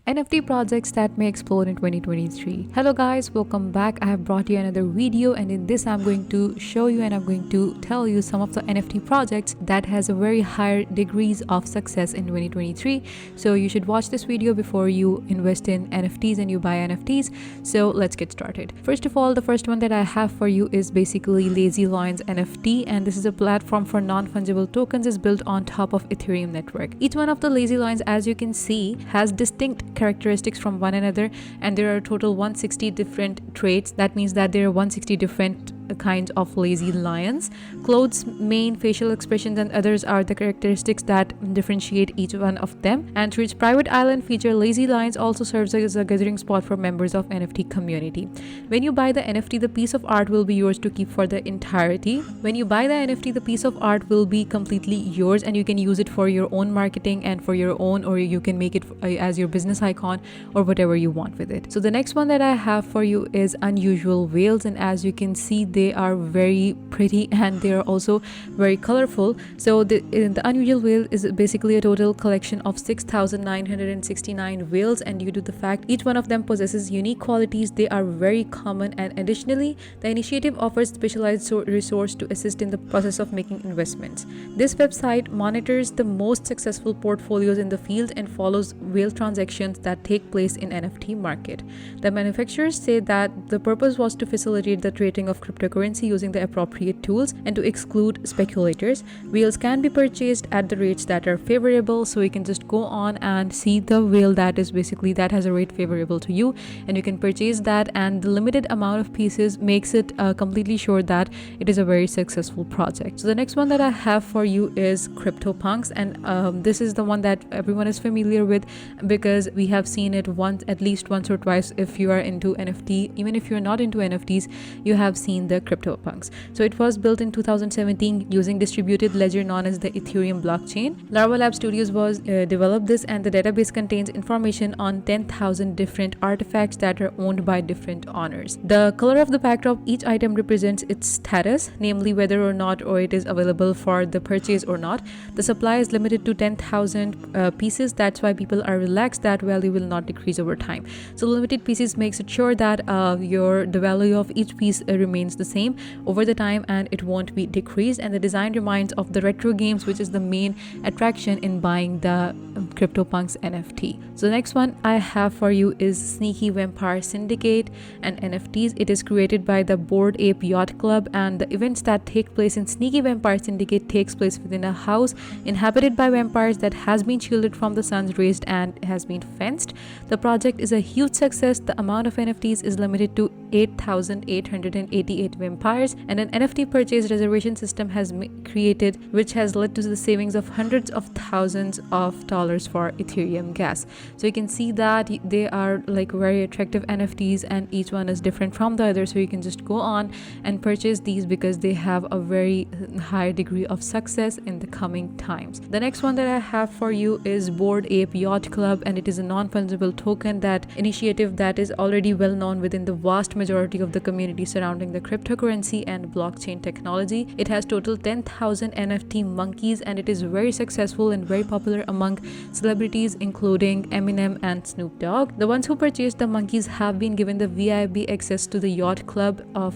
NFT projects that may explode in 2023. Hello guys, welcome back. I have brought you another video, and in this I'm going to show you and I'm going to tell you some of the NFT projects that has a very high degrees of success in 2023. So you should watch this video before you invest in NFTs and you buy NFTs. So let's get started. First of all, the first one that I have for you is basically Lazy Lions NFT, and this is a platform for non-fungible tokens is built on top of Ethereum network. Each one of the Lazy Lions, as you can see, has distinct characteristics from one another, and there are a total 160 different traits. That means that there are 160 different kinds of lazy lions. Clothes, mane, facial expressions, and others are the characteristics that differentiate each one of them. And through its private island feature, Lazy Lions also serves as a gathering spot for members of NFT community. When you buy the NFT, the piece of art will be yours to keep for the entirety. When you buy the NFT, the piece of art will be completely yours, and you can use it for your own marketing and for your own, or you can make it as your business icon or whatever you want with it. So the next one that I have for you is Unusual Whales, and as you can see, they are very pretty and they are also very colorful. So the Unusual Whale is basically a total collection of 6,969 whales, and due to the fact each one of them possesses unique qualities, they are very common. And additionally, the initiative offers specialized resource to assist in the process of making investments. This website monitors the most successful portfolios in the field and follows whale transactions that take place in NFT market. The manufacturers say that the purpose was to facilitate the trading of cryptocurrency using the appropriate tools and to exclude speculators. Whales can be purchased at the rates that are favorable, so you can just go on and see the whale that is basically that has a rate favorable to you, and you can purchase that, and the limited amount of pieces makes it completely sure that it is a very successful project. So the next one that I have for you is CryptoPunks, and this is the one that everyone is familiar with because we have seen it at least once or twice. If you are into NFT, even if you're not into NFTs, you have seen the CryptoPunks. So it was built in 2017 using distributed ledger known as the Ethereum blockchain. Larva Lab Studios was developed this, and the database contains information on 10,000 different artifacts that are owned by different owners. The color of the backdrop, each item represents its status, namely whether or not it is available for the purchase or not. The supply is limited to 10,000 pieces. That's why people are relaxed that value will not decrease over time. So limited pieces makes it sure that the value of each piece remains the same over the time and it won't be decreased. And the design reminds of the retro games, which is the main attraction in buying the CryptoPunks NFT. So the next one I have for you is Sneaky Vampire Syndicate and NFTs. It is created by the Bored Ape Yacht Club, and the events that take place in Sneaky Vampire Syndicate takes place within a house inhabited by vampires that has been shielded from the sun's rays and has been fenced. The project is a huge success. The amount of NFTs is limited to 8,888 vampires, and an NFT purchase reservation system has created, which has led to the savings of hundreds of thousands of dollars for Ethereum gas. So you can see that they are like very attractive NFTs, and each one is different from the other. So you can just go on and purchase these because they have a very high degree of success in the coming times. The next one that I have for you is Bored Ape Yacht Club, and it is a non-fungible token that initiative that is already well known within the vast majority of the community surrounding the cryptocurrency and blockchain technology. It has total 10,000 NFT monkeys, and it is very successful and very popular among celebrities including Eminem and Snoop Dogg. The ones who purchased the monkeys have been given the VIP access to the yacht club of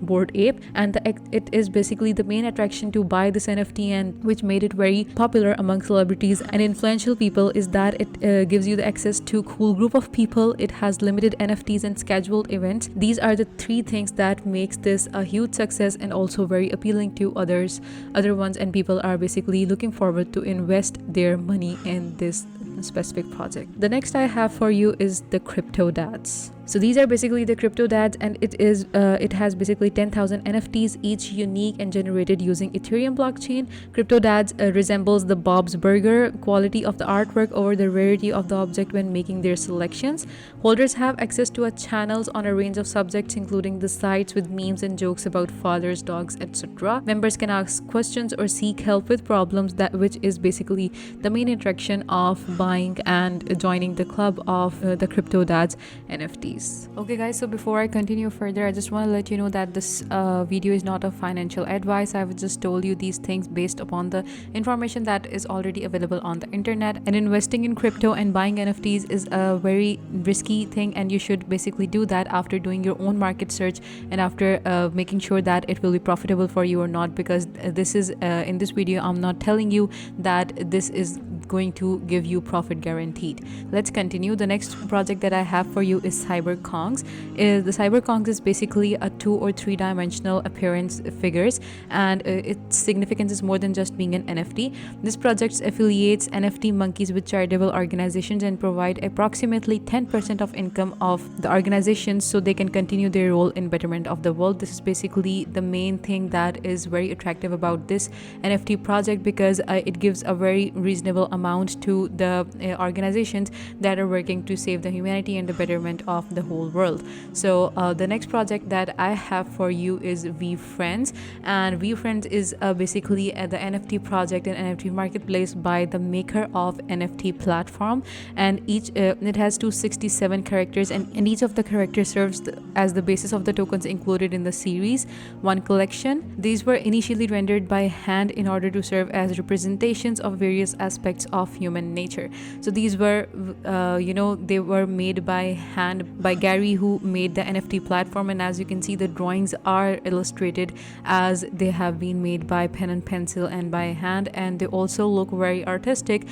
Bored Ape, and it is basically the main attraction to buy this NFT, and which made it very popular among celebrities and influential people is that it gives you the access to a cool group of people. It has limited NFTs and scheduled events. These are the three things that makes this a huge success and also very appealing to other ones, and people are basically looking forward to invest their money in this specific project. The next I have for you is the Crypto Dads. So these are basically the Crypto Dads, and it has basically 10,000 NFTs, each unique and generated using Ethereum blockchain. Crypto Dads resembles the Bob's Burger quality of the artwork over the rarity of the object when making their selections. Holders have access to channels on a range of subjects, including the sites with memes and jokes about fathers, dogs, etc. Members can ask questions or seek help with problems, which is basically the main attraction of buying and joining the club of the Crypto Dads NFTs. NFTs. Okay guys, so before I continue further, I just want to let you know that this video is not a financial advice. I've just told you these things based upon the information that is already available on the internet, and investing in crypto and buying NFTs is a very risky thing, and you should basically do that after doing your own market search and after making sure that it will be profitable for you or not, because this is in this video I'm not telling you that this is going to give you profit guaranteed. Let's continue. The next project that I have for you is CyberKongs. The CyberKongs is basically a 2 or 3 dimensional appearance figures, and its significance is more than just being an NFT. This project affiliates NFT monkeys with charitable organizations and provide approximately 10% of income of the organizations so they can continue their role in betterment of the world. This is basically the main thing that is very attractive about this NFT project, because it gives a very reasonable amount to the organizations that are working to save the humanity and the betterment of the whole world. So the next project that I have for you is VFriends, and VFriends is basically the NFT project and NFT marketplace by the maker of NFT platform, and each it has 267 characters, and each of the characters serves as the basis of the tokens included in the series 1 collection. These were initially rendered by hand in order to serve as representations of various aspects of human nature. So these were they were made by hand by Gary, who made the NFT platform, and as you can see, the drawings are illustrated as they have been made by pen and pencil and by hand, and they also look very artistic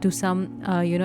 to some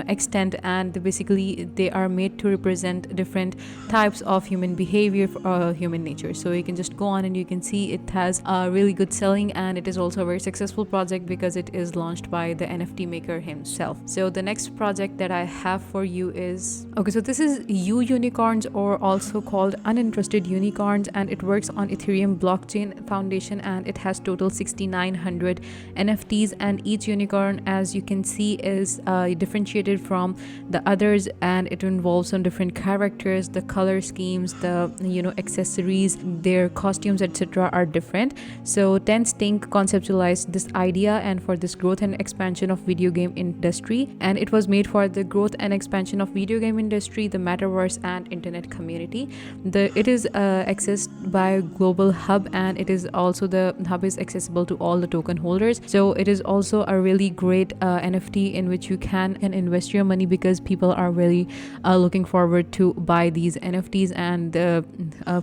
extent, and basically they are made to represent different types of human behavior, human nature. So you can just go on and you can see it has a really good selling, and it is also a very successful project because it is launched by the NFT maker himself. So the next project that I have for you is so this is Unicorns, or also called Uninterested Unicorns, and it works on Ethereum blockchain foundation, and it has total 6,900 NFTs, and each unicorn, as you can see, is differentiated from the others, and it involves some different characters. The color schemes, the accessories, their costumes, etc. are different. So Thankyou conceptualized this idea and for this growth and expansion of video game industry, and it was made for the growth and expansion of video game industry, the metaverse and internet community. It is accessed by a global hub, and it is also, the hub is accessible to all the token holders. So it is also a really great NFT in which you can invest your money, because people are really looking forward to buy these NFTs, and the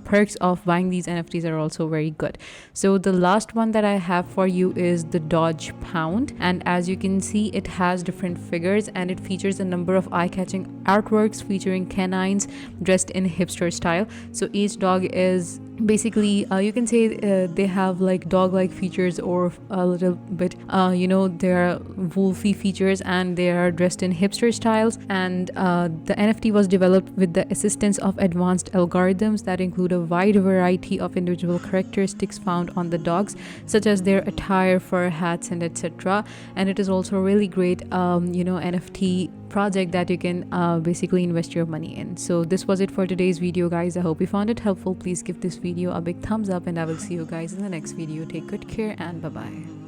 perks of buying these NFTs are also very good. So the last one that I have for you is the Dodge Pound, and as you can see, it has different figures, and it features a number of eye-catching artworks featuring canines dressed in hipster style. So each dog is basically you can say they have like dog-like features, or a little bit they're wolfy features, and they are dressed in hipster styles. And the NFT was developed with the assistance of advanced algorithms that include a wide variety of individual characteristics found on the dogs, such as their attire, fur, hats, and etc. And it is also a really great NFT project that you can basically invest your money in. So this was it for today's video, guys. I hope you found it helpful. Please give this video a big thumbs up, and I will see you guys in the next video. Take good care, and bye bye.